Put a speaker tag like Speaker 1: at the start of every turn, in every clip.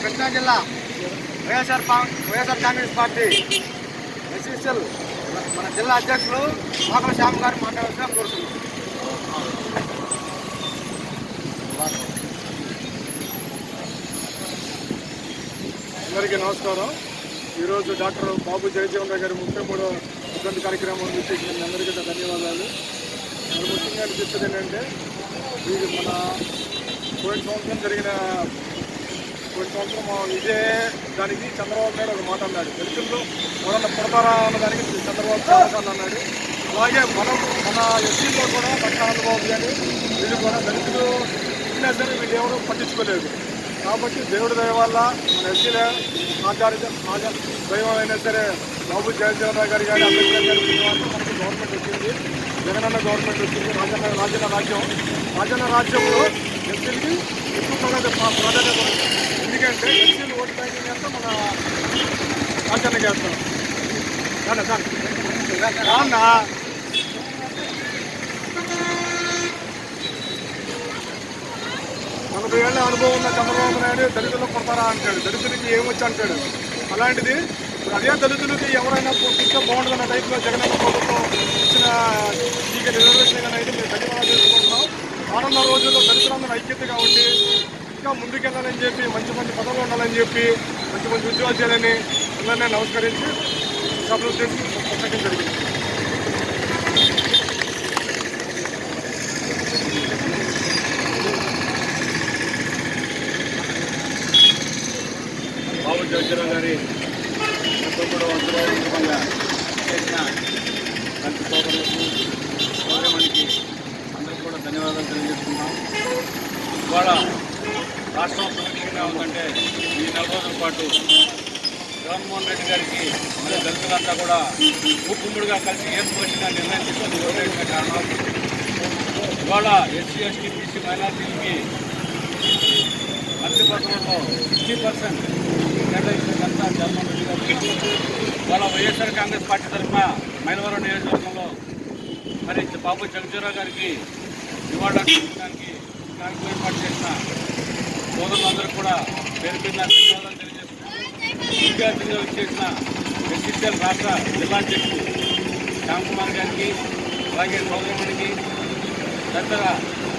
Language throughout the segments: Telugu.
Speaker 1: కృష్ణా జిల్లా వైఎస్ఆర్ కాంగ్రెస్ పార్టీ ఎస్ఎస్ఎల్ మన జిల్లా అధ్యక్షులు మోకల శ్యామ్ గారు మాట్లాడాల్సిన కోరుతున్నాం.
Speaker 2: అందరికీ నమస్కారం. ఈరోజు డాక్టర్ బాబు జగజీవన్ రావు గారి 33వ వర్ధంతి కార్యక్రమం చేసిన మీ అందరికీ ధన్యవాదాలు. మరి ముఖ్యంగా అనిపిస్తుంది ఏంటంటే ఇది మన పోయిన సంవత్సరం ఇదే దానికి చంద్రబాబు నాయుడు ఒక మాట అన్నాడు, దళితుల్లో ఎవరన్నా పుడతారా అన్నదానికి చంద్రబాబు చాలా అన్నాడు. అలాగే మన ఎస్సీలో కూడా చంద్రబాబు గారు వీళ్ళు కూడా దళితులు ఉన్నా సరే వీళ్ళు ఎవరు పట్టించుకోలేదు. కాబట్టి దేవుడి దయ వల్ల మన ఎస్సీల దైవం అయినా సరే బాబు జగజీవన్ రావు గారు కానీ అంబేద్కర్ గారి మనకి గవర్నమెంట్ వచ్చింది, జగనన్న గవర్నమెంట్ వచ్చింది. రాజన్న రాజ్యంలో ఎస్సీలకి ఎక్కువ ప్రాధాన్యత ఉంది. ఎందుకంటే ఎస్సీలు ఓటు బ్యాంకింగ్ అంతా మన రాజన్నకి వేస్తాం. అన్న 40 ఏళ్ళ అనుభవం ఉన్న చంద్రబాబు నాయుడు దళితుల్లో కొడతారా అంటాడు, దళితులకి ఏమొచ్చి అంటాడు. అలాంటిది ఇప్పుడు అదే దళితులకి ఎవరైనా ఇస్తే బాగుంటుందన్న టైప్లో జగనన్న ప్రభుత్వం ఇచ్చిన ఈ రిజర్వేషన్ అనేది మేము ధన్యవాదాలు చేసుకుంటున్నాం. రానున్న రోజుల్లో దళితులందరూ ఐక్యతగా ఉండి ఇంకా ముందుకెళ్ళాలని చెప్పి మంచి పదవులు ఉండాలని చెప్పి మంచి ఉద్యోగాలు చేయాలని అందరినీ నమస్కరించి సభలు చేసి ప్రసంగం జరిగింది. బాబు జగజీవన్ గారి 33వ సందర్భంగా చేసిన కంటి సోదరులకు సోదరిమణికి అందరికీ కూడా ధన్యవాదాలు తెలియజేస్తున్నాం. ఇవాళ రాష్ట్రం సురక్షితంగా ఉందంటే ఈ 4 రోజుల పాటు జగన్మోహన్ రెడ్డి గారికి మరియు దళితులంతా కూడా మూకుమ్మడిగా కలిసి ఏర్పడిన నిర్ణయం తీసుకొని ఓటేసిన కారణం ఇవాళ ఎస్సీ ఎస్టీ బీసీ మైనార్టీలకి మంత్రివర్గంలో 60% కేటాయించినంతా జగన్మోహన్ రెడ్డి గారు. ఇవాళ వైఎస్ఆర్ కాంగ్రెస్ పార్టీ తరఫున మైలవరం నియోజకవర్గంలో మరి బాబు జగజీవన్ రావు గారికి నివాళులర్పించడానికి కార్యక్రమం ఏర్పాటు చేసిన సోదరులందరూ కూడా పేరు పేరున ధన్యవాదాలు తెలియజేస్తున్నారు. ముఖ్య అతిథిగా చేసిన ఎస్ఎస్ఎల్ రాష్ట్ర జిల్లా అధ్యక్షుడు శ్యామ్ కుమార్ గారికి అలాగే సోదరుమణికి తదితర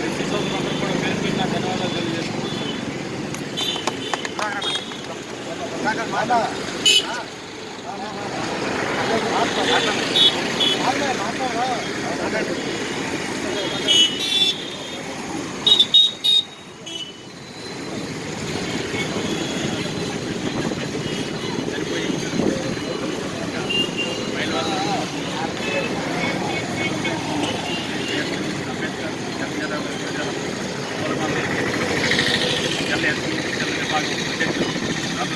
Speaker 2: ఎస్సీ సోదరులందరూ కూడా పేరు పేరున ధన్యవాదాలు తెలియజేస్తున్నారు. డాక్టర్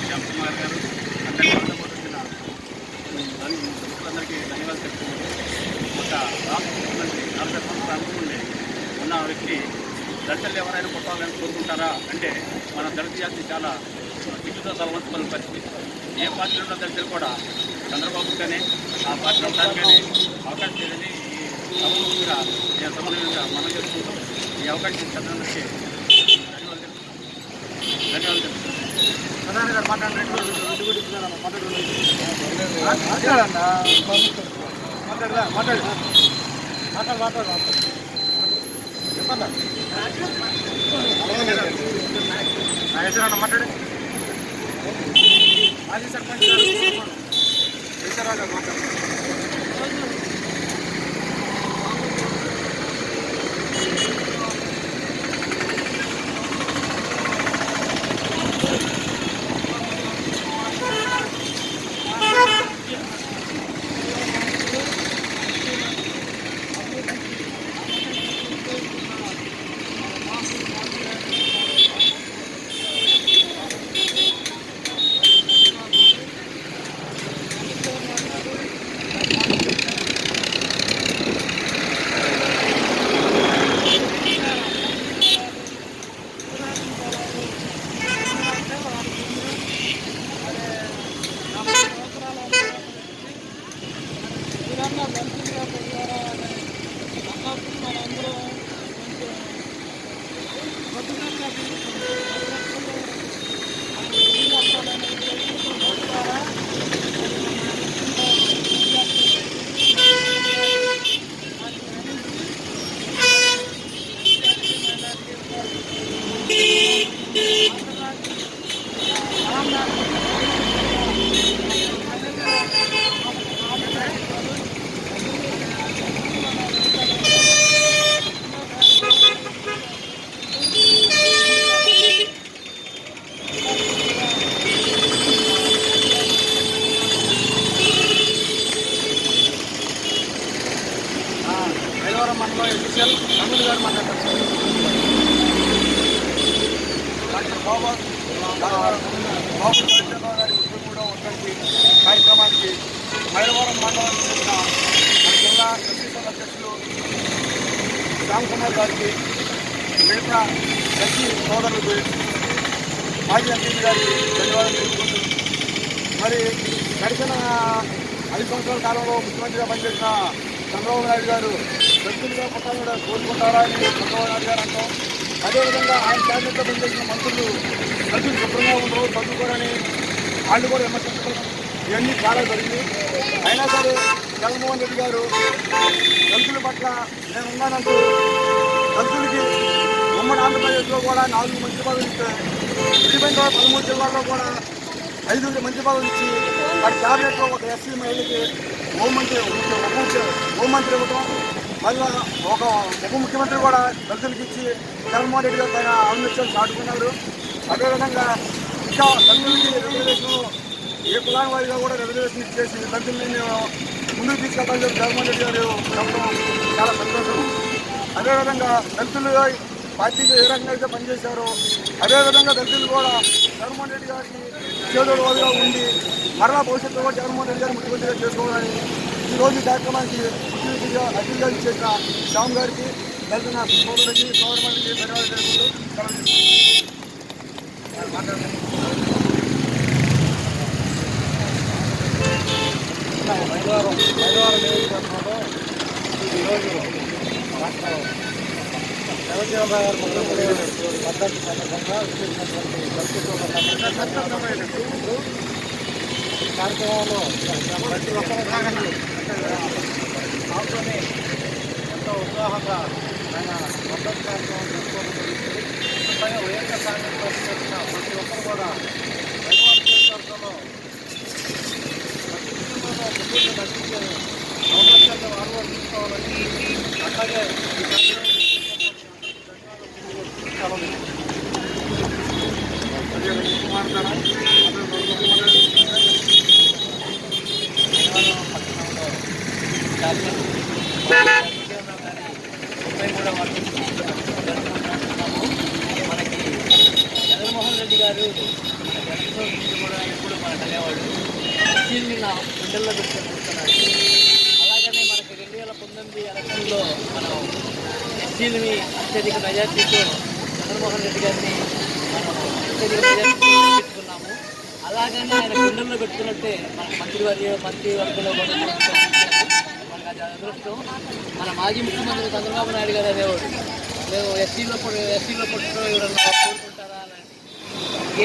Speaker 2: శ్యామ్ కుమార్ గారు అందరికీ ధన్యవాదాలు చెప్తున్నారు. ఒక రాష్ట్ర ముఖ్యమంత్రి 40 సంవత్సరాల అనుకుంటే ఉన్న వ్యక్తి దళితులు ఎవరైనా పుట్టాలని కోరుకుంటారా అంటే మన దళిత జాతి చాలా దిగుతో తలవంతున్న పరిస్థితి. ఏ పార్టీలో ఉన్న దళితులు కూడా చంద్రబాబు కానీ ఆ పార్టీలో ఉండడానికి కానీ అవకాశం లేదని ఈ సమూహంగా నేను సమన్వయంగా మనం చేసుకుంటాం. ఈ అవకాశం చంద్రబాబుకి ధన్యవాదాలు చెప్తున్నాను.
Speaker 1: ప్రధాన గారు మాట్లాడండి. చెప్పండి మాట్లాడి మాజీ సర్పంచ్ గారు మాట్లాడు. బాబు చంద్రబాబు గారి 33వ వర్ధంతి కార్యక్రమానికి మైలవరం మండలానికి చెందిన మన జిల్లా ఎస్సీసీఎల్ అధ్యక్షులు శ్యామ్ కుమార్ గారికి, మిగతా ఎస్సీ సోదరులకు, మాజీ ఎంపీ గారికి ధన్యవాదాలు తెలుపుకుంటూ, మరి గడిచిన 5 సంవత్సరాల కాలంలో ముఖ్యమంత్రిగా పనిచేసిన చంద్రబాబు నాయుడు గారు వ్యక్తులుగా పుట్టాలని కోరుకుంటారా అని చంద్రబాబు నాయుడు గారు అంటాం. అదేవిధంగా ఆయన క్యాబినెట్లో పనిచేసిన మంత్రులు దళితులు శుభ్రంగా ఉండరు, చదువుకోరని వాళ్ళు కూడా విమర్శించడం ఇవన్నీ చాలా జరిగింది. అయినా సరే జగన్మోహన్ రెడ్డి గారు దళితుల పట్ల నేను ఉన్నానంటూ దళితులకి ఉమ్మడి ఆంధ్రప్రదేశ్లో కూడా 4 మంత్రి పదవులు ఇస్తే విడిపోయిన 13 జిల్లాల్లో కూడా 5 మంత్రి పదవులు ఇచ్చి వారి క్యాబినెట్లో ఒక ఎస్సీ మహిళకి హోంమంత్రి ఇవ్వటం, మళ్ళీ ఒక ఉప ముఖ్యమంత్రి కూడా దళితులకి ఇచ్చి జగన్మోహన్ రెడ్డి గారి పైన ఆందోళన చాటుకున్నారు. అదేవిధంగా ఇంకా దళితులకి రిజర్వేషన్ ఏ కులాల వారిగా కూడా రిజర్వేషన్ ఇచ్చేసి దళితుల్ని ముందుకు తీసుకెళ్తామని చెప్పి జగన్మోహన్ రెడ్డి గారు చెప్పడం చాలా సంతోషం. అదేవిధంగా దళితులు పార్టీకి ఏ రకంగా అయితే పనిచేశారో అదేవిధంగా దళితులు కూడా జగన్మోహన్ రెడ్డి గారికి చేదోడు వాదుగా ఉండి మరలా భవిష్యత్తులో కూడా జగన్మోహన్ రెడ్డి గారు ముఖ్యమంత్రిగా చేసుకోవాలని ఈరోజు ఈ కార్యక్రమానికి ముఖ్య అతిథిగా చేసిన శ్యామ్ గారికి, దళిత సోదరులకి, సోదరులకి ధన్యవాదాలు తెలుపుతూ మైలవరం నియోజకవర్గంలో ఈరోజు రాష్ట్ర జగన్మోహన్ గారు ముఖ్యమంత్రి పద్ధతి సందర్భంగా కార్యక్రమంలో ప్రతి ఒక్కరు పాల్గొని ఎంతో ఉత్సాహంగా ఆయన మద్దతు కార్యక్రమం చేసుకోవడం జరిగింది. ముఖ్యంగా వైఎస్ఆర్ కాంగ్రెస్ పార్టీ తరఫున ప్రతి ఒక్కరు కూడా మైలవరం నియోజకవర్గంలో ప్రతి కుటుంబంలో ముఖ్యంగా నడిపించే అవకాశాన్ని వారు తీసుకోవాలని, అట్లాగే మనకి జగన్మోహన్ రెడ్డి గారు కూడా ఎప్పుడు మనకు అనేవాడు ఎస్సీని నా గుండెల్లో పెట్టుకొని చూస్తున్నాడు. అలాగనే మనకి 2019 ఎలక్షన్లో మనం ఎస్సీలని అత్యధిక మెజార్టీతో జగన్మోహన్ రెడ్డి గారిని మనం అత్యధిక మెజార్టీతో పెట్టుకున్నాము. అలాగనే ఆయన గుండెల్లో పెట్టుకున్నట్టే మనకు మంత్రివర్గంలో కూడా మనకు అది అదృష్టం. మన మాజీ ముఖ్యమంత్రి చంద్రబాబు నాయుడు గారు అనేవాడు, మేము ఎస్సీలో పుట్టడం ఎవరన్నా కోరుకుంటారా అని.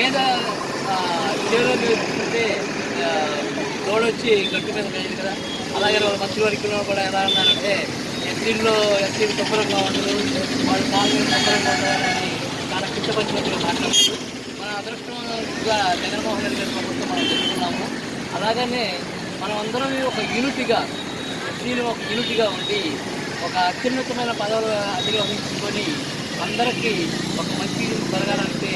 Speaker 1: ఏదో చేలో పెట్టుకుంటే తోడొచ్చి గట్టి మీద వేయదు కదా. అలాగే వాళ్ళ మంత్రివర్గంలో కూడా ఎలా ఉన్నారంటే ఎస్సీలు శుభ్రంగా ఉండరు, వాళ్ళు కాంగ్రెస్ శుభ్రంగా ఉండాలని చాలా కిష్టపరిచినట్టుగా మాట్లాడుతూ మన అదృష్టంగా జగన్మోహన్ రెడ్డి గారి ప్రభుత్వం మనం తెలుసుకున్నాము. అలాగనే మనం అందరం ఒక యూనిటీగా ఉండి ఒక అత్యున్నతమైన పదవులు అధిరోహించుకొని అందరికీ ఒక మంచి జరగాలంటే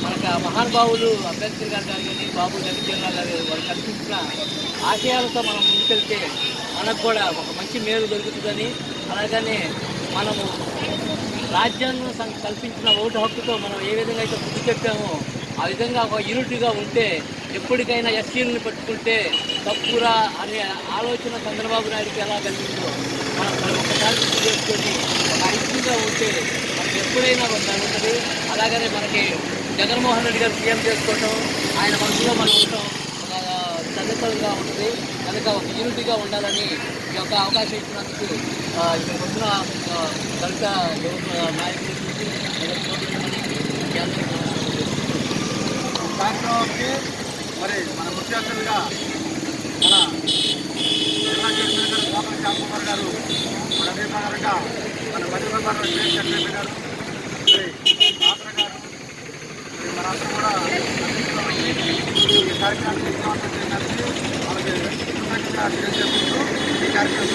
Speaker 1: మనకు మహానుభావులు అంబేద్కర్ గారు కానీ బాబు జగజ్జీవన్ గారు వారు కల్పించిన ఆశయాలతో మనం ముందుకెళ్తే మనకు కూడా ఒక మంచి మేలు దొరుకుతుందని, అలాగనే మనము రాజ్యాంగం కల్పించిన ఓటు హక్కుతో మనం ఏ విధంగా అయితే ముందు చెప్పామో ఆ విధంగా ఒక యూనిటీగా ఉంటే ఎప్పటికైనా ఎస్సీలను పెట్టుకుంటే తప్పురా అనే ఆలోచన చంద్రబాబు నాయుడికి ఎలా కలిగిందో మనం ఒకసారి గుర్తు చేసుకొని ఒక ఐక్యంగా ఉంటే మనకి ఎప్పుడైనా ఉంటుంది. అలాగనే మనకి జగన్మోహన్ రెడ్డి గారు సీఎం చేసుకోవటం, ఆయన మనసులో మనం ఉండటం ఒక తదితరంగా ఉంటుంది. కనుక ఒక యూనిటీగా ఉండాలని ఈ యొక్క అవకాశం ఇచ్చినందుకు ఇక్కడ వచ్చిన దళిత నాయకులకి కార్యక్రమానికి మరి మన ముఖ్య అతిథులుగా మన జిల్లా చైర్మన్ గారు కోపల శ్యామ్ కుమార్ గారు, మన అదేవిధంగా మన మధ్యప్రదేశ్ స్టేట్ సెక్రటరీ గారు, మరి పాత్ర గారు, మరి మనందరూ కూడా ఈ కార్యక్రమానికి మనకి కృతజ్ఞతలు తెలియజేసుకుంటూ ఈ కార్యక్రమం